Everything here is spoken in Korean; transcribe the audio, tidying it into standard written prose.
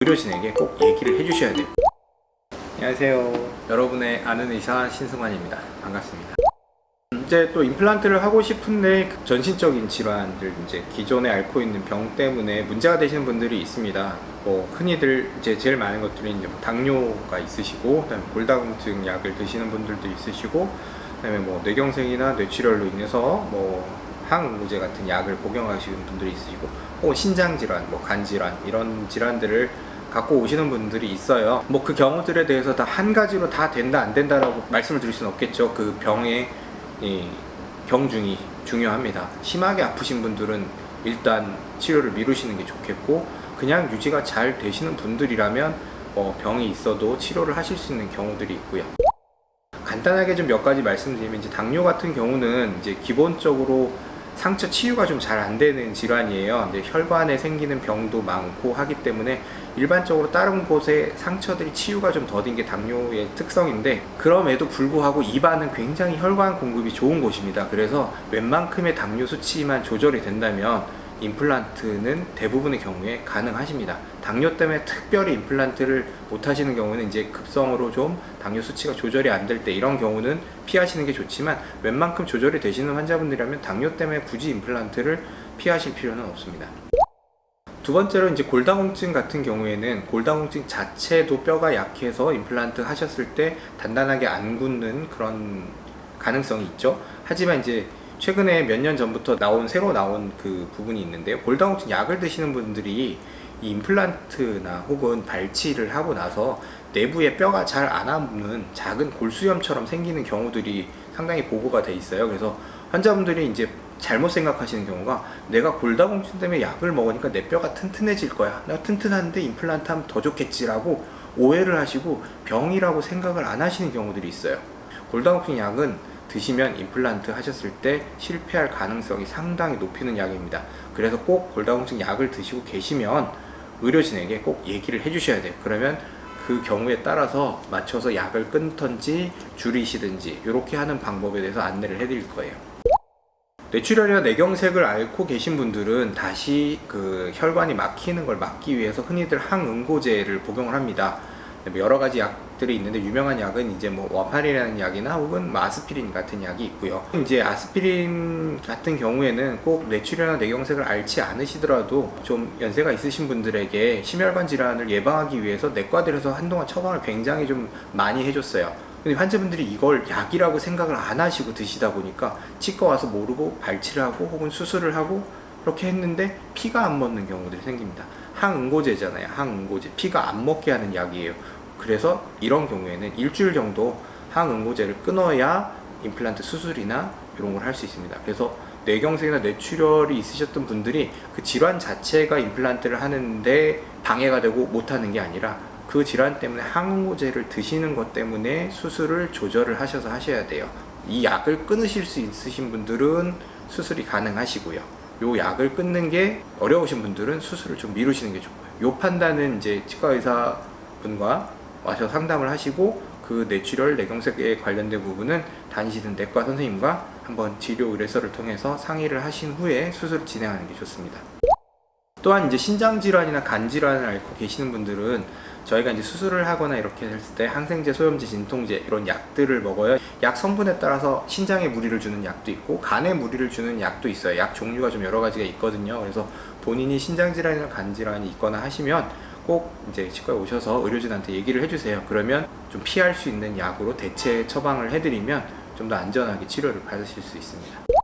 의료진에게 꼭 얘기를 해주셔야 돼요. 안녕하세요. 여러분의 아는 의사 신승환입니다. 반갑습니다. 이제 또 임플란트를 하고 싶은데 전신적인 질환들, 이제 기존에 앓고 있는 병 때문에 문제가 되시는 분들이 있습니다. 흔히들 이제 제일 많은 것들이 이제 당뇨가 있으시고, 그다음에 골다공증 약을 드시는 분들도 있으시고, 그다음에 뇌경색이나 뇌출혈로 인해서 항응고제 같은 약을 복용하시는 분들이 있으시고, 혹은 신장 질환, 간 질환, 이런 질환들을 갖고 오시는 분들이 있어요. 그 경우들에 대해서 다 한 가지로 다 된다 안 된다라고 말씀을 드릴 수는 없겠죠. 그 병의 경중이 중요합니다. 심하게 아프신 분들은 일단 치료를 미루시는 게 좋겠고, 그냥 유지가 잘 되시는 분들이라면 병이 있어도 치료를 하실 수 있는 경우들이 있고요. 간단하게 좀 몇 가지 말씀드리면, 이제 당뇨 같은 경우는 이제 기본적으로 상처 치유가 좀 잘 안 되는 질환이에요. 이제 혈관에 생기는 병도 많고 하기 때문에 일반적으로 다른 곳에 상처들이 치유가 좀 더딘 게 당뇨의 특성인데, 그럼에도 불구하고 입안은 굉장히 혈관 공급이 좋은 곳입니다. 그래서 웬만큼의 당뇨 수치만 조절이 된다면 임플란트는 대부분의 경우에 가능하십니다. 당뇨 때문에 특별히 임플란트를 못 하시는 경우는 이제 급성으로 좀 당뇨 수치가 조절이 안 될 때, 이런 경우는 피하시는 게 좋지만, 웬만큼 조절이 되시는 환자분들이라면 당뇨 때문에 굳이 임플란트를 피하실 필요는 없습니다. 두 번째로, 이제 골다공증 같은 경우에는 골다공증 자체도 뼈가 약해서 임플란트 하셨을 때 단단하게 안 굳는 그런 가능성이 있죠. 하지만 이제 최근에 몇 년 전부터 새로 나온 그 부분이 있는데요. 골다공증 약을 드시는 분들이 이 임플란트나 혹은 발치를 하고 나서 내부에 뼈가 잘 안 남는 작은 골수염처럼 생기는 경우들이 상당히 보고가 돼 있어요. 그래서 환자분들이 이제 잘못 생각하시는 경우가, 내가 골다공증 때문에 약을 먹으니까 내 뼈가 튼튼해질 거야, 내가 튼튼한데 임플란트 하면 더 좋겠지라고 오해를 하시고 병이라고 생각을 안 하시는 경우들이 있어요. 골다공증 약은 드시면 임플란트 하셨을 때 실패할 가능성이 상당히 높이는 약입니다. 그래서 꼭 골다공증 약을 드시고 계시면 의료진에게 꼭 얘기를 해주셔야 돼요. 그러면 그 경우에 따라서 맞춰서 약을 끊던지 줄이시든지 이렇게 하는 방법에 대해서 안내를 해드릴 거예요. 뇌출혈이나 뇌경색을 앓고 계신 분들은 다시 그 혈관이 막히는 걸 막기 위해서 흔히들 항응고제를 복용을 합니다. 여러 가지 약들이 있는데, 유명한 약은 이제 와파린이라는 약이나 혹은 아스피린 같은 약이 있고요. 이제 아스피린 같은 경우에는 꼭 뇌출혈이나 뇌경색을 앓지 않으시더라도 좀 연세가 있으신 분들에게 심혈관 질환을 예방하기 위해서 내과들에서 한동안 처방을 굉장히 좀 많이 해줬어요. 근데 환자분들이 이걸 약이라고 생각을 안 하시고 드시다 보니까 치과 와서 모르고 발치를 하고 혹은 수술을 하고 그렇게 했는데 피가 안 멎는 경우들이 생깁니다. 항응고제잖아요. 항응고제, 피가 안 먹게 하는 약이에요. 그래서 이런 경우에는 일주일 정도 항응고제를 끊어야 임플란트 수술이나 이런 걸 할 수 있습니다. 그래서 뇌경색이나 뇌출혈이 있으셨던 분들이 그 질환 자체가 임플란트를 하는데 방해가 되고 못하는 게 아니라, 그 질환 때문에 항응고제를 드시는 것 때문에 수술을 조절을 하셔서 하셔야 돼요. 이 약을 끊으실 수 있으신 분들은 수술이 가능하시고요. 요 약을 끊는 게 어려우신 분들은 수술을 좀 미루시는 게 좋고요. 요 판단은 이제 치과 의사분과 와서 상담을 하시고, 그 뇌출혈, 뇌경색에 관련된 부분은 다니시는 내과 선생님과 한번 치료 의뢰서를 통해서 상의를 하신 후에 수술을 진행하는 게 좋습니다. 또한 이제 신장질환이나 간질환을 앓고 계시는 분들은 저희가 이제 수술을 하거나 이렇게 했을 때 항생제, 소염제, 진통제 이런 약들을 먹어요. 약 성분에 따라서 신장에 무리를 주는 약도 있고 간에 무리를 주는 약도 있어요. 약 종류가 좀 여러 가지가 있거든요. 그래서 본인이 신장질환이나 간질환이 있거나 하시면 꼭 이제 치과에 오셔서 의료진한테 얘기를 해주세요. 그러면 좀 피할 수 있는 약으로 대체 처방을 해드리면 좀 더 안전하게 치료를 받으실 수 있습니다.